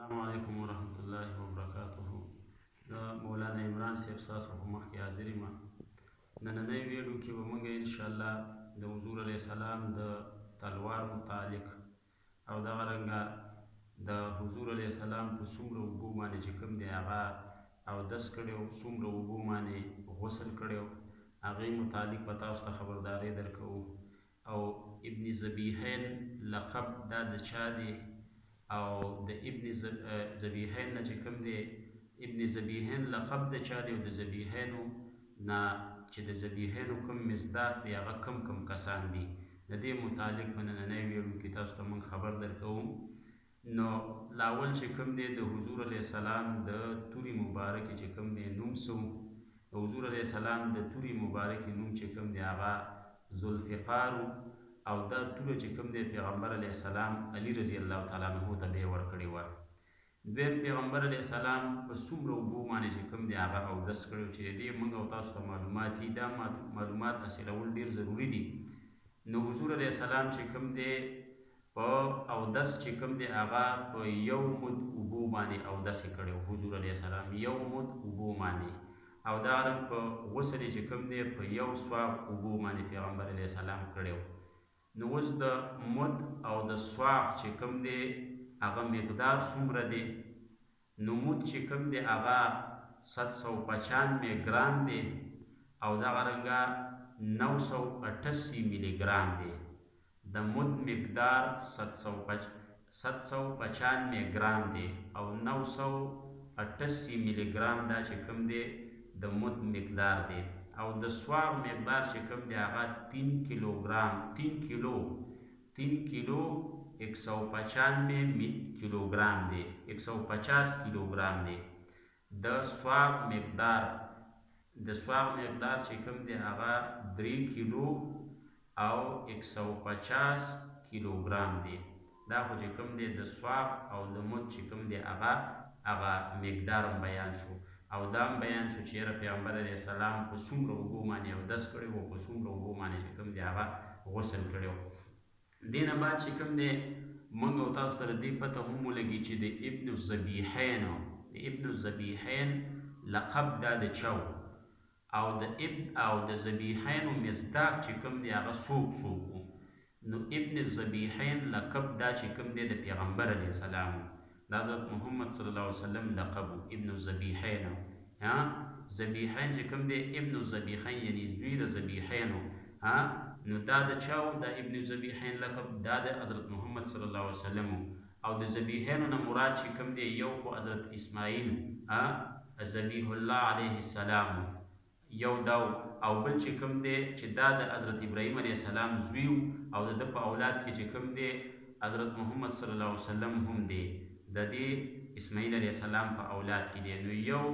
السلام علیکم ورحمۃ الله وبرکاتہ. د مولانا عمران صاحب ستاسو په مخ کې حاضر یم. نننۍ ویډیو کې به موږ انشاءالله د حضور علیه السلام د تلوار متعلق او دغه رنګه د حضور علیه السلام په څومره اوبو باندې چې کوم دی هغه اودس کړی او څومره اوبو باندې غسل کړی و هغې متعلق به تاسو ته خبرداری درکوو. او ابن ذبیحین لقب دا د چا دی او د ابن ذبیحین نه چې کوم دی ابن ذبیحین لقب د چا دی او د ذبیحینو نه چې د ذبیحینو کوم مصداق دی هغه کم کسان دي د دې متعلق په نننۍ ویډیو کې تاسو ته موږ خبر درکوو. نو لاول چې کوم دی د حضور علیه السلام د تورې مبارکې چې کوم دی نوم څه و؟ د حضور علیه السلام د تورې مبارکې نوم چې کوم دی هغه ذوالفقار او دا توره چې کوم دی پیغمبر علیه السلام علی رضی الله تعالی عنه ته به یې ورکړې وه. دویم پیغمبر علیه السلام په څومره اوبو باندې چې کوم دی هغه اودس کړی و چې د دې موږ او تاسو ته معلومات دي. دا معلومات حاصلول ډېر ضروري دي. نو حضور علیه السلام چې کوم دی په اودس چې کوم دی هغه په یو مد اوبو باندې اودس یې کړی و. حضور علیه السلام یو مد اوبو باندې او دا رنګ په غسل چې کوم دی په یو سواب اوبو باندې پیغمبر علیه السلام کړی و. نو اوس د مد او د سواب چې کوم دی هغه مقدار څومره دی؟ نو مد چې کوم دی هغه 795 ګرام دی او دغه رنګه 988 میلی ګرام دی. د مد مقدار 795 ګرام دی او 988 میلی ګرام دا چې کوم دی د مد مقدار دی. او د سواب مقدار چې کوم دی هغه 3 کیلوګرام 3 کیلو 195 کیلوګرام دی 150 کیلوګرام دی. د سواب مقدار چې کوم دی هغه 3 کیلو او 150 کیلوګرام دی. دا خو چې کوم دی د سواب او د مد چې کوم دی هغه مقدار بیان شو او دا هم بیان شو چې یاره پیغمبر علیه السلام په څومره اوبو باندې اودس کړی و په څومره اوبو باندې چې کوم دی هغه غسل کړی و. دې نه بعد چې کوم دی موږ او تاسو سره دې پته هم ولګي چې د ابن الذبیحین لقب دا د چا و او د ذبیحینو مصداق چې کوم دی هغه څوک و؟ نو ابن الذبیحین لقب دا چې کوم دی د پیغمبر علیه السلام د حضرت محمد صلی الله علیه وسلم لقب ابن الذبیحین. ذبیحین چې کوم دی ابن الذبیحین یعنی زوی د ذبیحینو نو دا د چا و؟ دا ابن الذبیحین لقب دا د حضرت محمد صلی الله علیه وسلم او د ذبیحینو نه مراد چې کوم دی یو خو حضرت اسماعیل ذبیح الله علیه السلام یو دا او بل چې کوم دی چې دا د حضرت ابراهیم علیه السلام زوی او د ده په اولاد کې چې کوم دی حضرت محمد صلی الله علیه وسلم هم دی د دې اسماعیل علیه السلام په اولاد کې دی. نو یو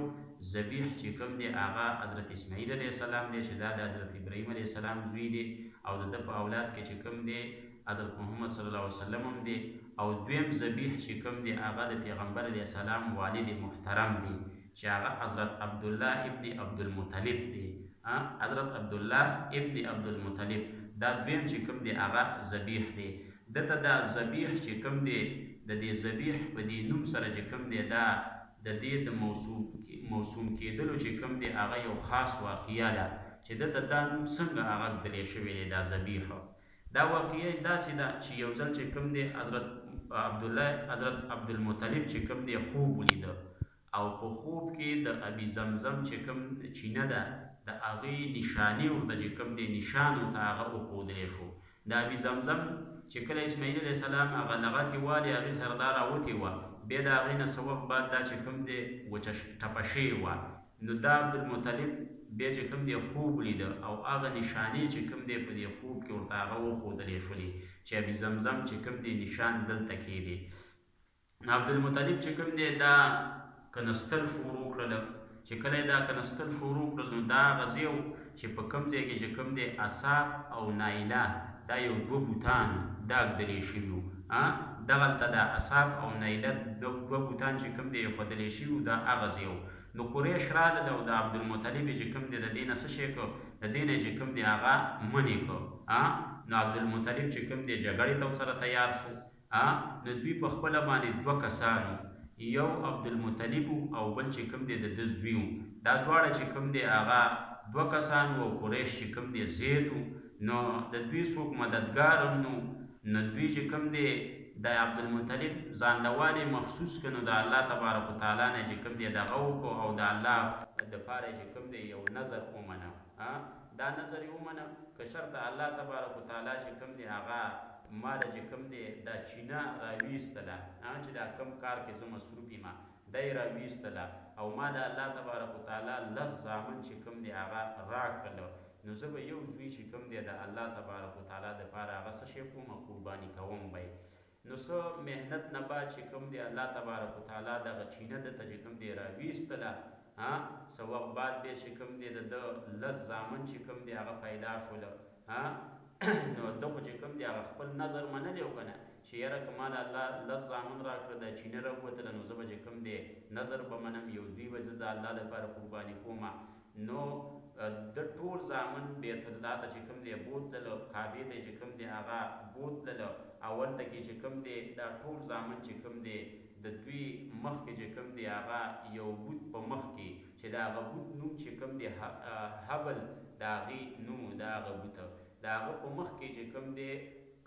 ذبیح چې کوم دی هغه حضرت اسماعیل علیه السلام دی چې دا د حضرت ابراهیم علیه السلام زوی دی او د ده په اولاد کې چې کوم دی حضرت محمد صلی الله علیه وسلم هم دی. او دویم ذبیح چې کوم دی هغه د پیغمبر علیه السلام والد محترم دی چې هغه حضرت عبدالله ابن عبدالمطلب دی. حضرت عبدالله ابن عبدالمطلب دا دویم چې کوم دی هغه ذبیح دی. دته دا ذبیح چې کوم دی د دې ذبیح په دې نوم سره چې کوم دی دا د دې د موسوم کېدلو چې کوم دی هغه یو خاص واقعه ده چې دته دا نوم څنګه هغه ګدلی شوی دی دا ذبیح. دا واقعه داسې ده چې یو ځل چې کوم دی حضرت عبدالمطلب چې کوم دی خوب ولیده او په خوب کې د ابي زمزم چې کوم چینه ده د هغې نشانې ورته چې کوم دی نشان ورته هغه وښودلی شو. د ابي زمزم چې کله اسماعیل علیه السلام هغه لغتې والې هغې سره دا راوتې وه بیا د هغې نه څه وخت بعد دا چې کوم دی وچه ټپه شوې وه. نو دا عبدالمطلب بیا چې کوم دی خوب لیده او هغه نشانې چې کوم دی په دې خوب کې ورته هغه وښودلې شولې چې ابي زمزم چې کوم دی نشان دلته کېدی. نو عبدالمطلب چې کوم دی دا کنستل شروع کړله چې کله دا کنستل شروع کړل نو دا هغه ځای و چې په کوم ځای کې چې کوم دی اصاب او نایله دا یو دوه بوتان دا ږدلی شوي وو. دغلته دا اصاب او نیله دوه بوتان چې کوم دی ایښودلی شوي وو دا هغه ځای و. نو قریش راغله او د عبدالمطلب چې کوم دی د دې نه څه شی کړ د دې نه چې کوم دی هغه منې کړ. نو عبدالمطلب چې کوم دی جګړې ته ورسره تیار شو. نو دوی په خپله باندې دوه کسانو یو عبدالمطلب او بل چې کوم دی د ده زوی و. دا دواړه چې کوم دی هغه دوه کسان وو او قریش چې کوم دی زید و. نو د دوی څوک مددګار هم نو. نو دوی چې کوم دی د عبدالمطلب ځان له والي محسوس کړه، نو د الله تبارک وتعالی نه چې کوم دی دغه وکړو او د الله دپاره چې کوم دی یو نظر ومنه. دا نظر یې ومنه که چېرته الله تبارک وتعالی چې کوم دی هغه ما له چې کوم دی دا چینه راویستله چې دا کوم کار کې زه مصروف یم دا یې راویستله او ما د الله تبارک وتعالی لس زامن چې کوم دی هغه راکړله، نو زه به یو زوی چې کوم دی د الله تبارک وتعالی دپاره هغه څه شی کوم قرباني کوم به یې. نو څه محنت نه بعد چې کوم دی الله تبارک وتعالی دغه چینه دته چې کوم دی راویستله، څه وخت بعد بیا چې کوم دی د ده لس زامن چې کوم دی هغه پیدا شوله. نو ده خو چې کوم دی هغه خپل نظر منلی و که نه چې یاره که ما د الله لس زامن راکړه دا چینه راووتله نو زه به چې کوم دی نظر به منم یو زوی به زه د الله لپاره قرباني کومه. نو د ټول زامن بیت الله ته چې کوم دی بوتلله، کعبې ته چې کوم دی هغه بوتلله. اول ته کې چې کوم دی دا ټول زامن چې کوم دی د دوی مخکې چې کوم دی هغه یو بوت په مخ کې چې د هغه بوت نوم چې کوم دی حبل د هغې نوم د هغه بوته د هغه په مخ کې چې کوم دی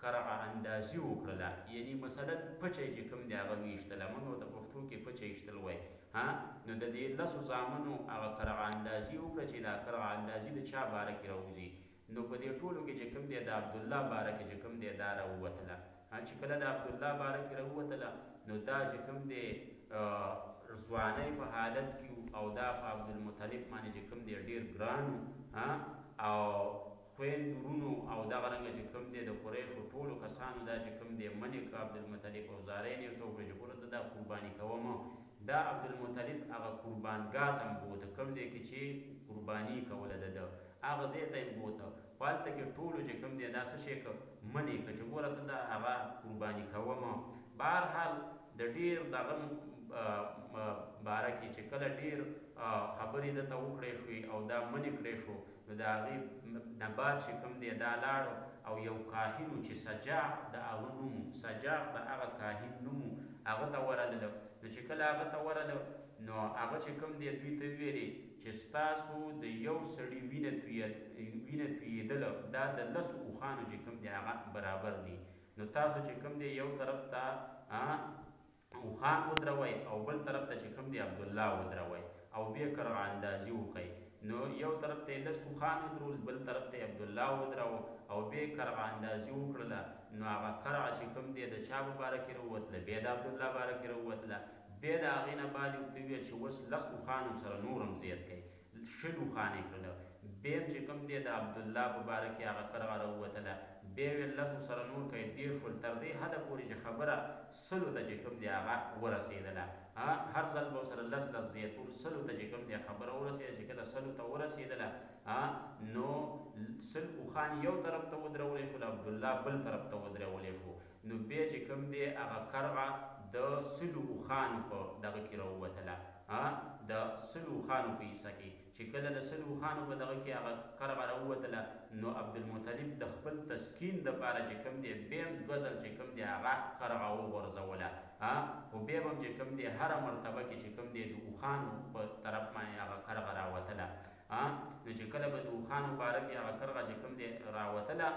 قرعه اندازي وکړله، یعنی مثلا پچه چې کوم دی هغه ویشتله. موږ ورته پښتو کې پچه ایشتل وایي. نو د دې لسو زامنو هغه قرعه اندازي وکړه چې دا قرعه اندازي د چا باره کې راوځي. نو په دې ټولو کې چې کوم دی د عبدالله باره کې چې کوم دی دا راووتله. چې کله د عبدالله باره کې راووتله نو دا چې کوم دی ځوانۍ په حالت کې او دا په عبدالمطلب باندې چې کوم دی ډېر ګران او خویندو ورونو او دغه رنګه چې کوم دی د قریشو ټولو کسانو دا چې کوم دی منې که عبدالمطلب او زارۍ یې ورته وکړه چې ګوره ته دا قرباني کوم. دا عبدالمطلب هغه قربانګاه ته هم بوته، کوم ځای کې چې قرباني کوله د ده هغه ځای ته یې بوته. خو هلته کې ټولو چې کوم دی دا څه شی که منې که چې ګوره ته دا هغه قرباني کوم. بهرحال د ډېر دغه باره کې چې کله ډېر خبرې دته وکړی شوې او دا منې کړی شو، نو د هغې نه بعد چې کوم دی دا لاړو او یو کاهن و چې سجاق د هغه نوم سجاق د هغه کاهن نوم هغه ته ورغله. نو چې کله هغه ته ورغله نو هغه چې کوم دی دوی ته ویلې چې ستاسو د یو سړي وینه تویېدله دا د لسو اوښانو چې کوم دی هغه برابر دي. نو تاسو چې کوم دی یو طرف ته اوښان ودروئ او بل طرف ته چې کوم دی عبدالله ودروئ او بیا قرعه اندازي وکئ. نو یو طرف ته یې لس اوښان ودرول، بل طرف ته یې عبدالله ودرو او بیا قرعه اندازي وکړله. نو هغه قرعه چې کوم دی د چا په باره کې راووتله، بیا د عبدالله باره کې راووتله. بیا د هغې نه بعد یې ورته وویل چې اوس لس اوښانو سره نور هم زیات کړئ، شل اوښان یې کړله. بیا هم چې کوم دی د عبدالله په باره کې هغه قرعه راووتله. بیا یې لسو سره نور کړئ، دېرش شول، تر دې حده پورې چې خبره سلو ته چې کوم دی هغه ورسېدله. هر ځل به ورسره لس زیاتول، سلو ته چې کوم دی خبره ورسېده. چې کله سلو ته ورسېدله نو سل اوښان یو طرف ته ودرولی شول، عبدالله بل طرف ته ودرولی شو. نو بیا چې کوم دی هغه قرعه د سلو اوښانو په دغه کې راووتله، د سلو اوښانو په حصه کې. چې کله د سلو اوښانو په دغه کې هغه قرعه راووتله نو عبدالمطلب د خپل تسکین دپاره چې کوم دی بیا هم دوه ځل چې کوم دی هغه قرعه وغورځوله. خو بیا به هم چې کوم دی هره مرتبه کې چې کوم دی د اوښانو په طرف باندې هغه قرعه راوتله. نو چې کله به د اوښانو باره کې هغه قرعه چې کوم دی راوتله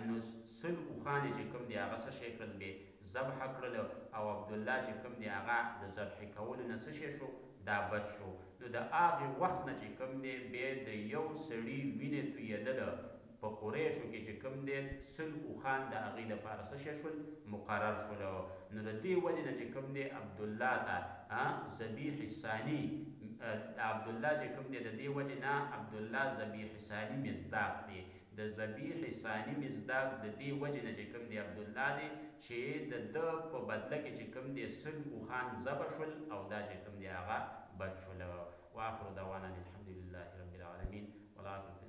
نو سل اوښان چې کوم دی هغه څه شی کړل، بې ذبحه کړل او عبدالله چې کوم دی هغه د ذبحې کولو نه څه شی شو دا بچ شو. نو د هغې وخت نه چې کوم دی بیا د یو سړي وینې تویېدله په قریشو کې چې کوم دی سل اوښان د هغې دپاره څه شی شول مقرر شول. نو د دې وجې نه چې کوم دی عبدالله ته ذبیح ثاني عبدالله چې کوم دی د دې وجې نه عبدالله ذبیح ثاني مصداق دی. د ذبیح ثاني مصداق د دې وجې نه چې کوم دی عبدالله دی چې د ده په بدله کې چې کوم دی سل اوښان ذبح شول او دا چې کوم دی هغه بچ شول. واخر دعوانا الحمد لله رب العالمین والعاقبة